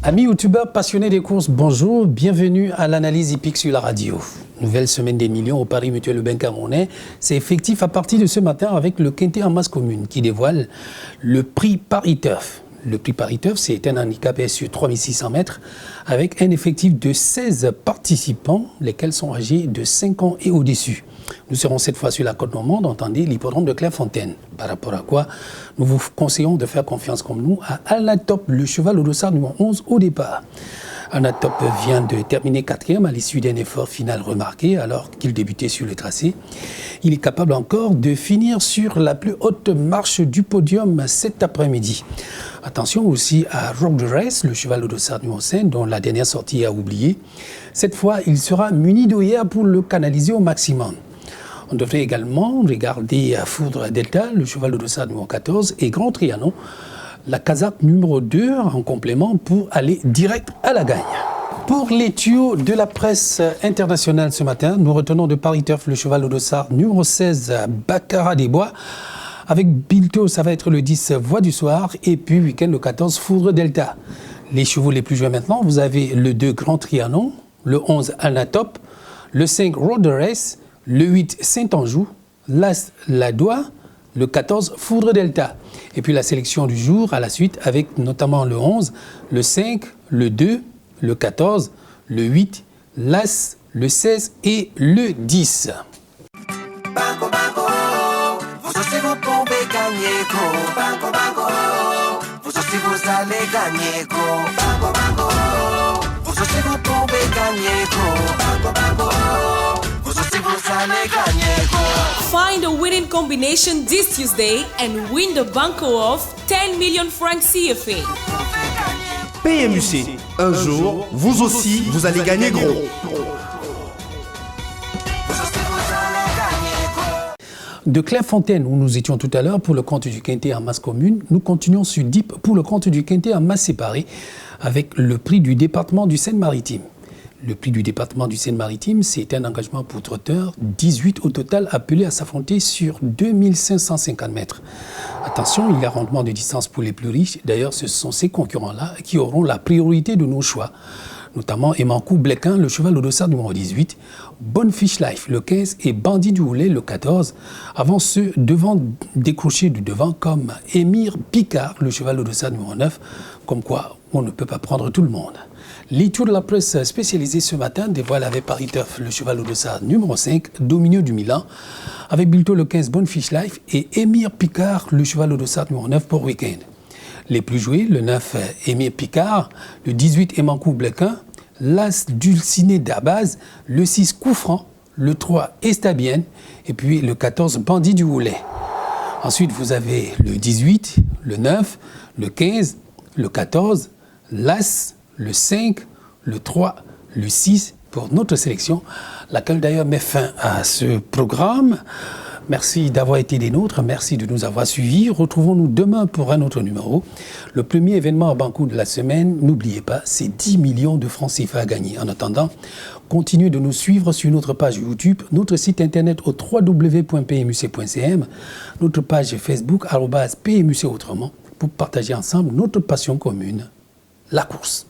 Amis youtubeurs passionnés des courses, bonjour, bienvenue à l'analyse hippique sur la radio. Nouvelle semaine des millions au Paris Mutuel Le Bain Camerounais. C'est effectif à partir de ce matin avec le quintet en masse commune qui dévoile le prix Paris Turf. Le prix Paris Turf, c'est un handicap sur 3600 mètres avec un effectif de 16 participants, lesquels sont âgés de 5 ans et au-dessus. Nous serons cette fois sur la côte normande, entendez, l'hippodrome de Clairefontaine. Par rapport à quoi, nous vous conseillons de faire confiance comme nous à Alnatop, le cheval au dossard numéro 11 au départ. Alnatop vient de terminer 4e à l'issue d'un effort final remarqué alors qu'il débutait sur le tracé. Il est capable encore de finir sur la plus haute marche du podium cet après-midi. Attention aussi à Rock the Race, le cheval au dossard numéro 5 dont la dernière sortie a oublié. Cette fois, il sera muni d'œillères pour le canaliser au maximum. On devrait également regarder Foudre Delta, le cheval au dossard numéro 14 et Grand Trianon, la casaque numéro 2 en complément pour aller direct à la gagne. Pour les tuyaux de la presse internationale ce matin, nous retenons de Paris Turf le cheval au dossard numéro 16 Baccarat des Bois. Avec Bilto, ça va être le 10 Voix du Soir et puis week-end le 14 Foudre Delta. Les chevaux les plus joués maintenant, vous avez le 2 Grand Trianon, le 11 Alnatop, le 5 Road Race, le 8 Saint-Anjou, l'As Ladois, le 14 Foudre Delta. Et puis la sélection du jour à la suite avec notamment le 11, le 5, le 2, le 14, le 8, l'As, le 16 et le 10. Banco, banco, vous aussi vous pouvez gagner, go. Banco, banco, vous aussi vous allez gagner, go. Banco, banco, vous aussi vous pouvez gagner, go. Banco, banco, vous aussi vous allez gagner, go. Find a winning combination this Tuesday and win the banco of 10 million francs CFA. PMUC, un jour, vous aussi, vous allez gagner gros. De Clairefontaine, où nous étions tout à l'heure pour le compte du quintet en masse commune, nous continuons sur Dieppe pour le compte du quintet en masse séparée avec le prix du département du Seine-Maritime. Le prix du département du Seine-Maritime, c'est un engagement pour trotteurs, 18 au total appelés à s'affronter sur 2550 mètres. Attention, il y a rendement de distance pour les plus riches. D'ailleurs, ce sont ces concurrents-là qui auront la priorité de nos choix. Notamment Emankou Blequin, le cheval au dossard numéro 18, Bonne Fish Life, le 15 et Bandit du Houlet, le 14, avant ceux devant décrocher du devant comme Émir Picard, le cheval au dossard numéro 9, comme quoi on ne peut pas prendre tout le monde. Les tours de la presse spécialisés ce matin dévoilent avec Paris Turf le cheval au dossard numéro 5, Dominio du Milan, avec Bilto le 15 Bonne Fish Life et Émir Picard, le cheval au dossard numéro 9 pour week-end. Les plus joués, le 9 Émir Picard, le 18 Emankou Blequin, l'As Dulciné d'Abaz, le 6 Koufran, le 3 Estabienne et puis le 14 Bandit du Houlet. Ensuite, vous avez le 18, le 9, le 15, le 14, l'As, le 5, le 3, le 6 pour notre sélection, laquelle d'ailleurs met fin à ce programme. Merci d'avoir été des nôtres, merci de nous avoir suivis. Retrouvons-nous demain pour un autre numéro. Le premier événement à Banco de la semaine, n'oubliez pas, c'est 10 millions de francs CFA à gagner. En attendant, continuez de nous suivre sur notre page YouTube, notre site internet au www.pmuc.cm, notre page Facebook @PMUC autrement, pour partager ensemble notre passion commune, la course.